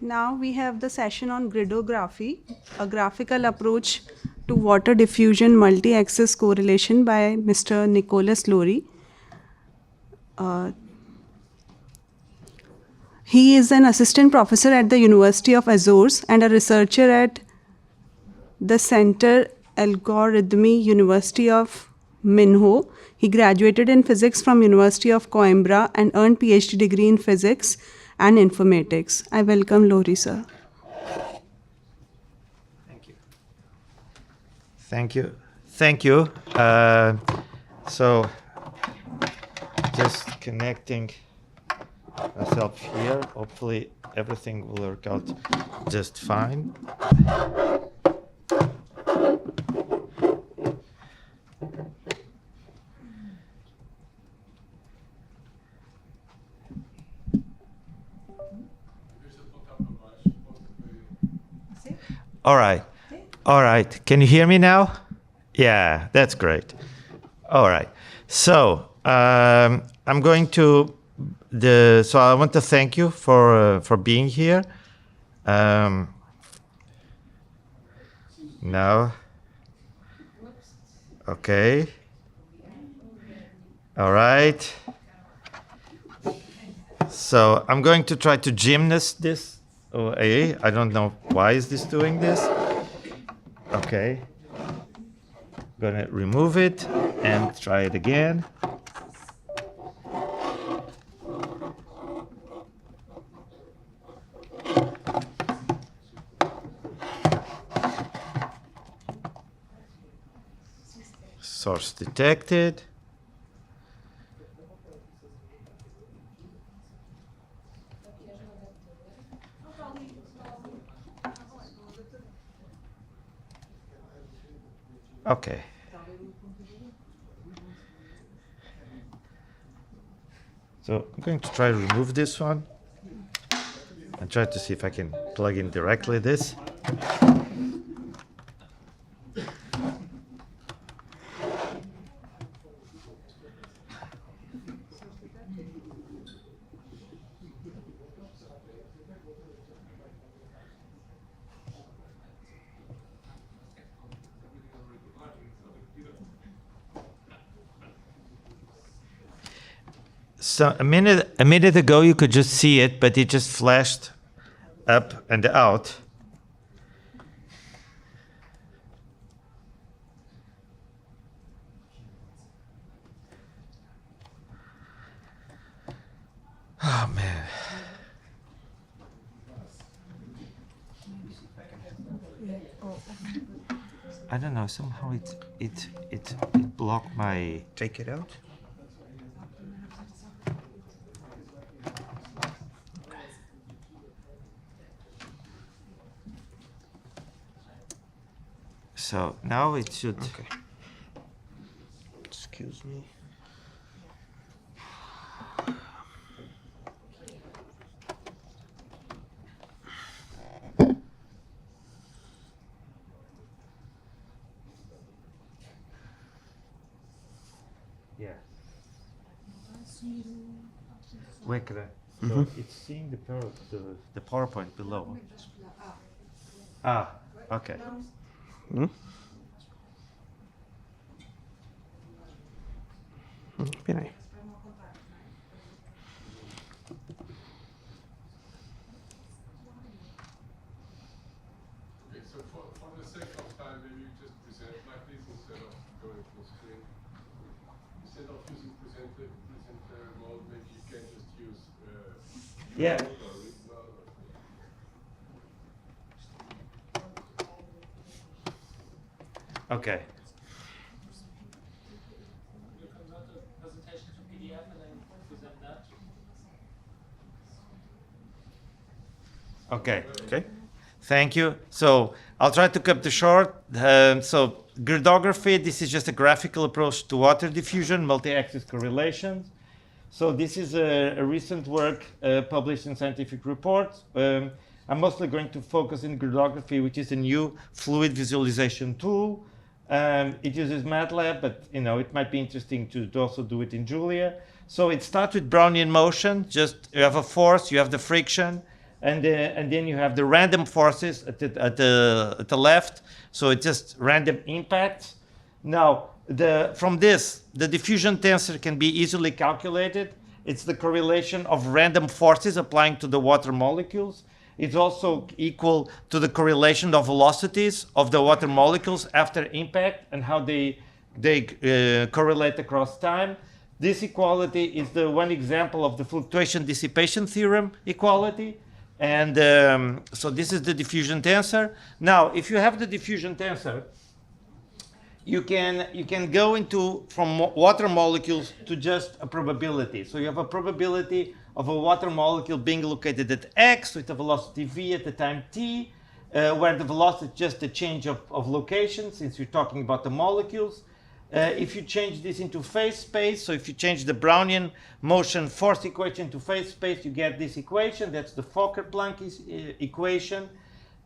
Now we have the session on Gridography, a graphical approach to water diffusion multi-axis correlation by Mr. Nicolas. He is an assistant professor at the University of Azores and a researcher at the Center Algorithmy University of Minho. He graduated in physics from University of Coimbra and earned PhD degree in physics and informatics. I welcome Lori, sir. Thank you. Thank you. Thank you. So just connecting myself here. Hopefully everything will work out just fine. All right. All right. Can you hear me now? Yeah, that's great. All right. So I'm going to so I want to thank you for being here. Now. Okay. All right. So I'm going to try to gymnast this. I don't know why is this doing this. Okay. Gonna remove it and try it again. Source detected. Okay. So I'm going to try to remove this one and try to see if I can plug in directly this. So a minute ago you could just see it, but it just flashed up and out. Oh man. I don't know, somehow it blocked my take it out. So now it should. Okay. Excuse me. Yeah. Wait, so it's seeing the PowerPoint below. Ah, okay. Peraí. Okay, so for the sake of time, maybe you just present like this instead of going full screen. Instead of using presenter mode, maybe you can just use Yeah. Okay. Okay. Okay. Thank you. So I'll try to cut the short. So Gridography, this is just a graphical approach to water diffusion, multi-axis correlations. So this is a recent work published in scientific reports. I'm mostly going to focus in Gridography, which is a new fluid visualization tool. It uses MATLAB, but it might be interesting to also do it in Julia. So it starts with Brownian motion. Just you have a force, you have the friction, and then you have the random forces at the left. So it's just random impacts. Now, from this, the diffusion tensor can be easily calculated. It's the correlation of random forces applying to the water molecules. It's also equal to the correlation of velocities of the water molecules after impact and how they correlate across time. This equality is the one example of the fluctuation dissipation theorem equality. And so this is the diffusion tensor. Now, if you have the diffusion tensor, you can go into from water molecules to just a probability. So you have a probability of a water molecule being located at x with a velocity v at the time t, where the velocity is just a change of location, since you're talking about the molecules. If you change this into phase space, so if you change the Brownian motion force equation to phase space, you get this equation. That's the Fokker-Planck equation.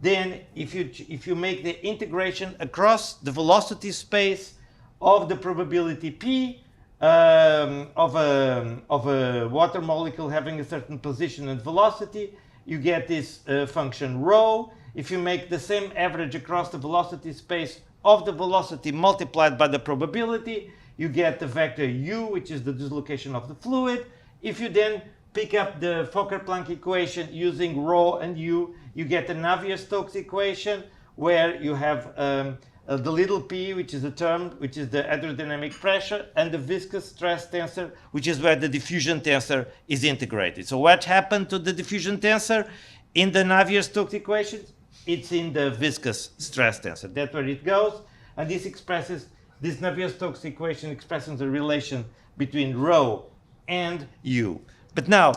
Then if you make the integration across the velocity space of the probability p of a water molecule having a certain position and velocity, you get this function rho. If you make the same average across the velocity space of the velocity multiplied by the probability, you get the vector u, which is the dislocation of the fluid. If you then pick up the Fokker-Planck equation using rho and u, you get the Navier-Stokes equation, where you have the little p, which is a term, which is the hydrodynamic pressure, and the viscous stress tensor, which is where the diffusion tensor is integrated. So what happened to the diffusion tensor in the Navier-Stokes equations? It's in the viscous stress tensor. That's where it goes. And this Navier-Stokes equation expresses the relation between rho and u. But now,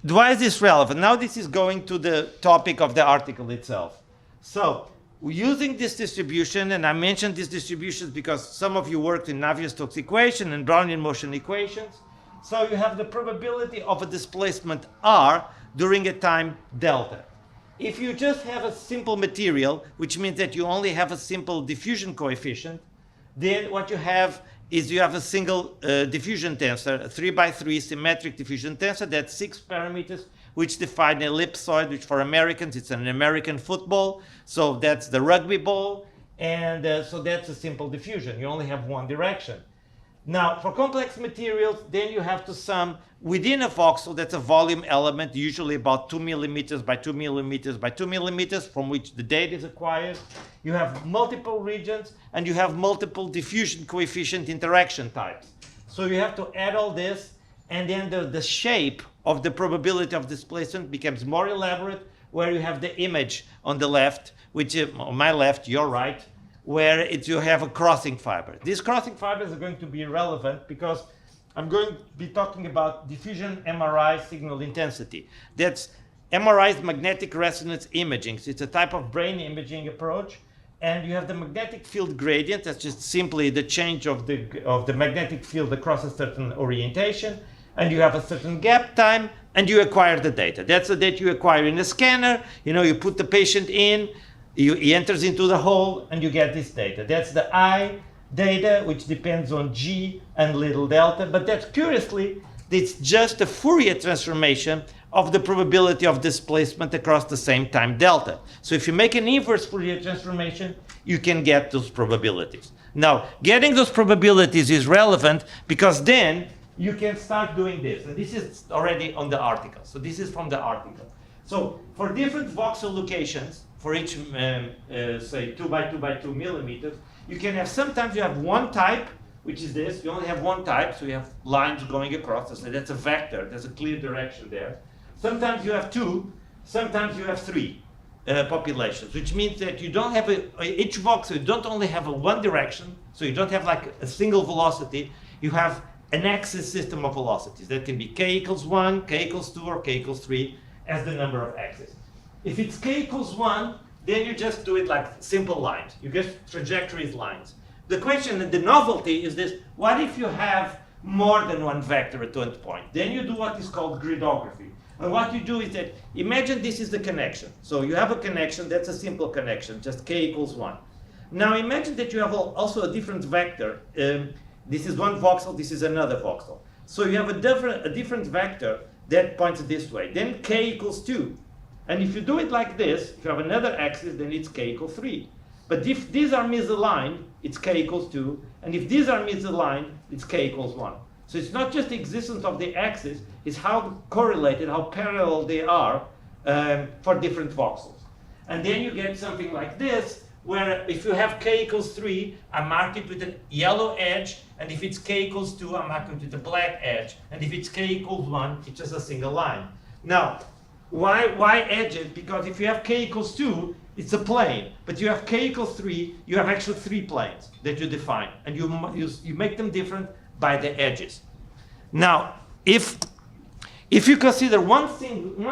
why is this relevant? Now this is going to the topic of the article itself. So, using this distribution, and I mentioned these distributions because some of you worked in Navier-Stokes equation and Brownian motion equations. So you have the probability of a displacement r during a time delta. If you just have a simple material, which means that you only have a simple diffusion coefficient, then what you have is you have a single diffusion tensor, a 3x3 symmetric diffusion tensor. That's 6 parameters, which define an ellipsoid, which for Americans, it's an American football. So that's the rugby ball. And so that's a simple diffusion. You only have one direction. Now, for complex materials, then you have to sum within a voxel. That's a volume element, usually about 2 millimeters by 2 millimeters by 2 millimeters, from which the data is acquired. You have multiple regions, and you have multiple diffusion coefficient interaction types. So you have to add all this, and then the shape of the probability of displacement becomes more elaborate, where you have the image on the left, which on my left, your right, where you have a crossing fiber. These crossing fibers are going to be relevant because I'm going to be talking about diffusion MRI signal intensity. That's MRI's magnetic resonance imaging. So it's a type of brain imaging approach. And you have the magnetic field gradient. That's just simply the change of the magnetic field across a certain orientation. And you have a certain gap time, and you acquire the data. That's the data you acquire in a scanner. You put the patient in, he enters into the hole, and you get this data. That's the I data, which depends on G and little delta. But that's curiously, it's just a Fourier transformation of the probability of displacement across the same time delta. So if you make an inverse Fourier transformation, you can get those probabilities. Now, getting those probabilities is relevant because then you can start doing this. And this is already on the article. So this is from the article. So for different voxel locations, for each, say, 2 by 2 by 2 millimeters, you can have, sometimes you have one type, which is this. You only have one type, so you have lines going across. So that's a vector. There's a clear direction there. Sometimes you have two. Sometimes you have three populations, which means that you don't have each voxel, you don't only have a one direction, so you don't have like a single velocity. You have an axis system of velocities. That can be k equals 1, k equals 2, or k equals 3 as the number of axes. If it's k equals 1, then you just do it like simple lines. You get trajectories lines. The question and the novelty is this: what if you have more than one vector at one point? Then you do what is called gridography. And what you do is that, imagine this is the connection. So you have a connection, that's a simple connection, just k equals 1. Now imagine that you have also a different vector. This is one voxel, this is another voxel. So you have a different vector that points this way. Then k equals 2. And if you do it like this, if you have another axis, then it's k equals 3. But if these are misaligned, it's k equals 2. And if these are misaligned, it's k equals 1. So it's not just the existence of the axis, it's how correlated, how parallel they are for different voxels. And then you get something like this, where if you have k equals 3, I mark it with a yellow edge, and if it's k equals 2, I mark it with a black edge. And if it's k equals 1, it's just a single line. Now, why edges? Because if you have k equals 2, it's a plane. But you have k equals 3, you have actually 3 planes that you define. And you make them different by the edges. Now, if you consider one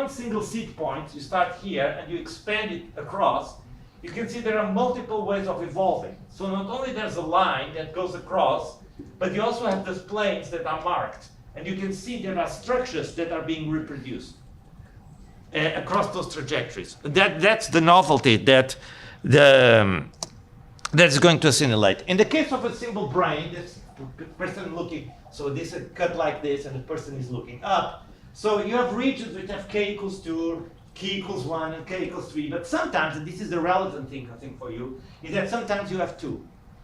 single seed point, you start here and you expand it across, you can see there are multiple ways of evolving. So not only there's a line that goes across, but you also have those planes that are marked. And you can see there are structures that are being reproduced across those trajectories. That's the novelty that that's going to assimilate. In the case of a simple brain, this person looking, so this is cut like this, and the person is looking up. So you have regions which have k equals 2, k equals 1, and k equals 3. But sometimes, and this is the relevant thing, I think, for you, is that sometimes you have 2.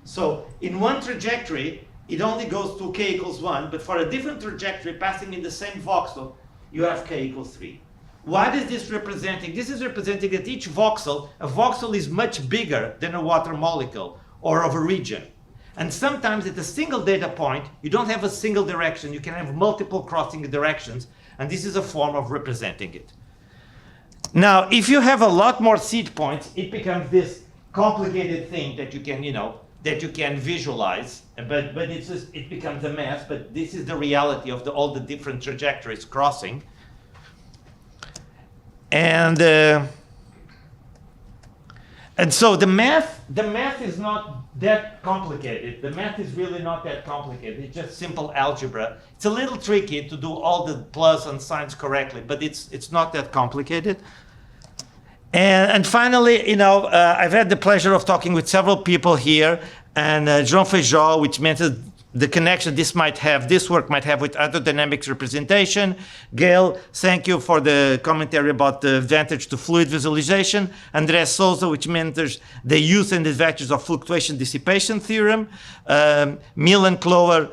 So in one trajectory, it only goes to k equals 1, but for a different trajectory passing in the same voxel, you have k equals 3. What is this representing? This is representing that each voxel, a voxel is much bigger than a water molecule or of a region. And sometimes at a single data point, you don't have a single direction, you can have multiple crossing directions, and this is a form of representing it. Now, if you have a lot more seed points, it becomes this complicated thing that you can, that you can visualize, but it becomes a mess, but this is the reality of all the different trajectories crossing. And so the math is not that complicated. The math is really not that complicated. It's just simple algebra. It's a little tricky to do all the plus and signs correctly, but it's not that complicated. And finally, I've had the pleasure of talking with several people here, and Jean Feijó, which meant the connection this work might have with hydrodynamics representation. Gail, thank you for the commentary about the advantage to fluid visualization. Andrés Souza, which mentors the use and advantages of fluctuation dissipation theorem. Milan Kloer,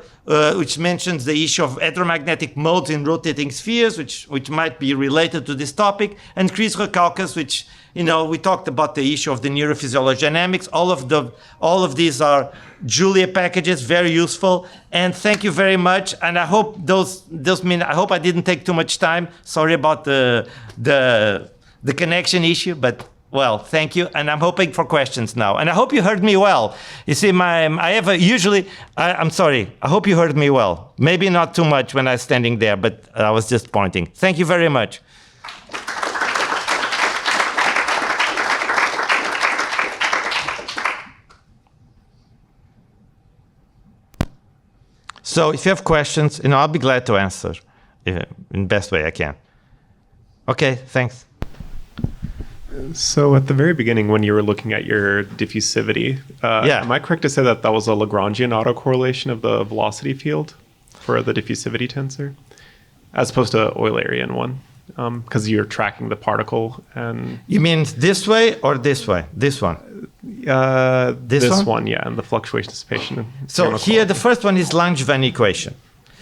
which mentions the issue of electromagnetic modes in rotating spheres, which might be related to this topic. And Chris Rokaukas, which, we talked about the issue of the neurophysiology dynamics. All of these are Julia packages, very useful. And thank you very much. And I hope I hope I didn't take too much time. Sorry about the connection issue, but well, thank you. And I'm hoping for questions now. And I hope you heard me well. You see, I'm sorry. I hope you heard me well. Maybe not too much when I was standing there, but I was just pointing. Thank you very much. So if you have questions, I'll be glad to answer in the best way I can. Okay, thanks. So at the very beginning, when you were looking at your diffusivity, am I correct to say that was a Lagrangian autocorrelation of the velocity field for the diffusivity tensor, as opposed to Eulerian one? Because you're tracking the particle and... You mean this way or this way? This one? This one, yeah, and the fluctuation dissipation. So here, the first one is Langevin equation.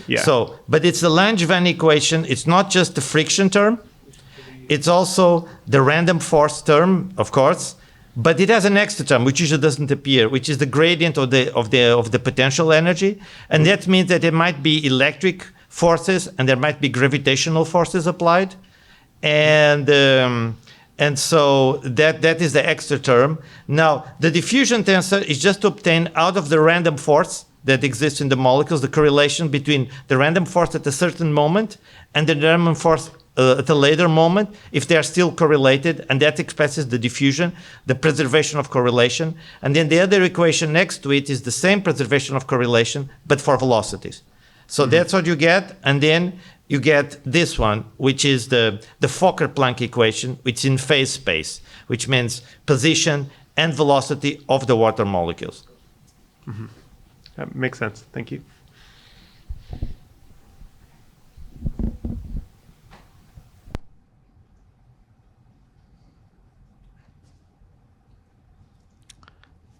Yeah. So, but it's the Langevin equation. It's not just the friction term. It's also the random force term, of course, but it has an extra term which usually doesn't appear, which is the gradient of the potential energy, and that means that there might be electric forces and there might be gravitational forces applied, and so that is the extra term. Now, the diffusion tensor is just to obtain out of the random force that exists in the molecules the correlation between the random force at a certain moment and the random force at a later moment, if they are still correlated, and that expresses the diffusion, the preservation of correlation. And then the other equation next to it is the same preservation of correlation, but for velocities. So that's what you get, and then you get this one, which is the Fokker-Planck equation, which is in phase space, which means position and velocity of the water molecules. Mm-hmm. That makes sense. Thank you.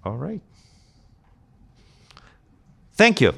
All right. Thank you.